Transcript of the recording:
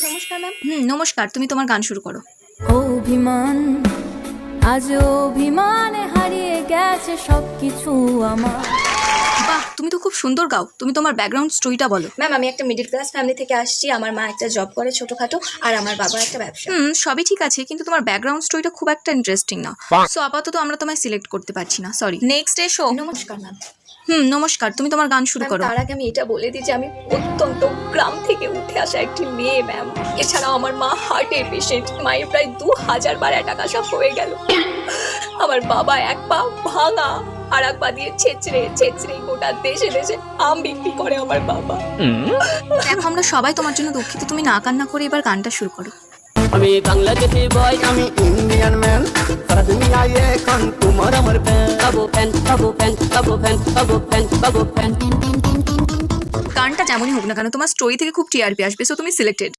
নমস্কার ম্যাম। নমস্কার, তুমি তোমার গান শুরু করো। অভিমান আজ অভিমানে হারিয়ে গেছে সবকিছু আমার। বাহ, তুমি তো খুব সুন্দর গাও। তুমি তোমার ব্যাকগ্রাউন্ড স্টোরিটা বলো। ম্যাম, আমি একটা মিডল ক্লাস ফ্যামিলি থেকে আসছি। আমার মা একটা জব করে ছোটখাটো, আর আমার বাবা একটা ব্যবসা। সবই ঠিক আছে, কিন্তু তোমার ব্যাকগ্রাউন্ড স্টোরিটা খুব একটা ইন্টারেস্টিং না। সো আপাতত আমরা তোমায় সিলেক্ট করতে পারছি না, সরি। নেক্সট এসো। নমস্কার ম্যাম। নমস্কার, তুমি তোমার গান শুরু করো। তার আগে আমি এটা বলে দিই যে আমি অত্যন্ত গ্রাম থেকে উঠে আসা একটি মেয়ে ম্যাম। এছাড়াও আমার মা হার্টের পেশেন্ট। মায়ের প্রায় 2000 বার অ্যাটাক আসা হয়ে গেল। আমার বাবা এক পা ভাঙা, আর এক পা দিয়ে ছেঁচড়ে গোটা দেশে দেশে আম বিক্রি করে আমার বাবা। দেখো, আমরা সবাই তোমার জন্য দুঃখিত। তুমি না কান্না করে এবার গানটা শুরু করো। আমি বাংলাদেশি বয়, আমি ইন্ডিয়ান ম্যান, সারা দুনিয়ায় এখন তোমার আমার ফ্যান। বাবু ফ্যান, বাবু ফ্যান, বাবু ফ্যান, বাবু ফ্যান, বাবু ফ্যান। গানটা যেমনই হোক না কেন, তোমার স্টোরি থেকে খুব টিআরপি আসবে, সো তুমি সিলেক্টেড।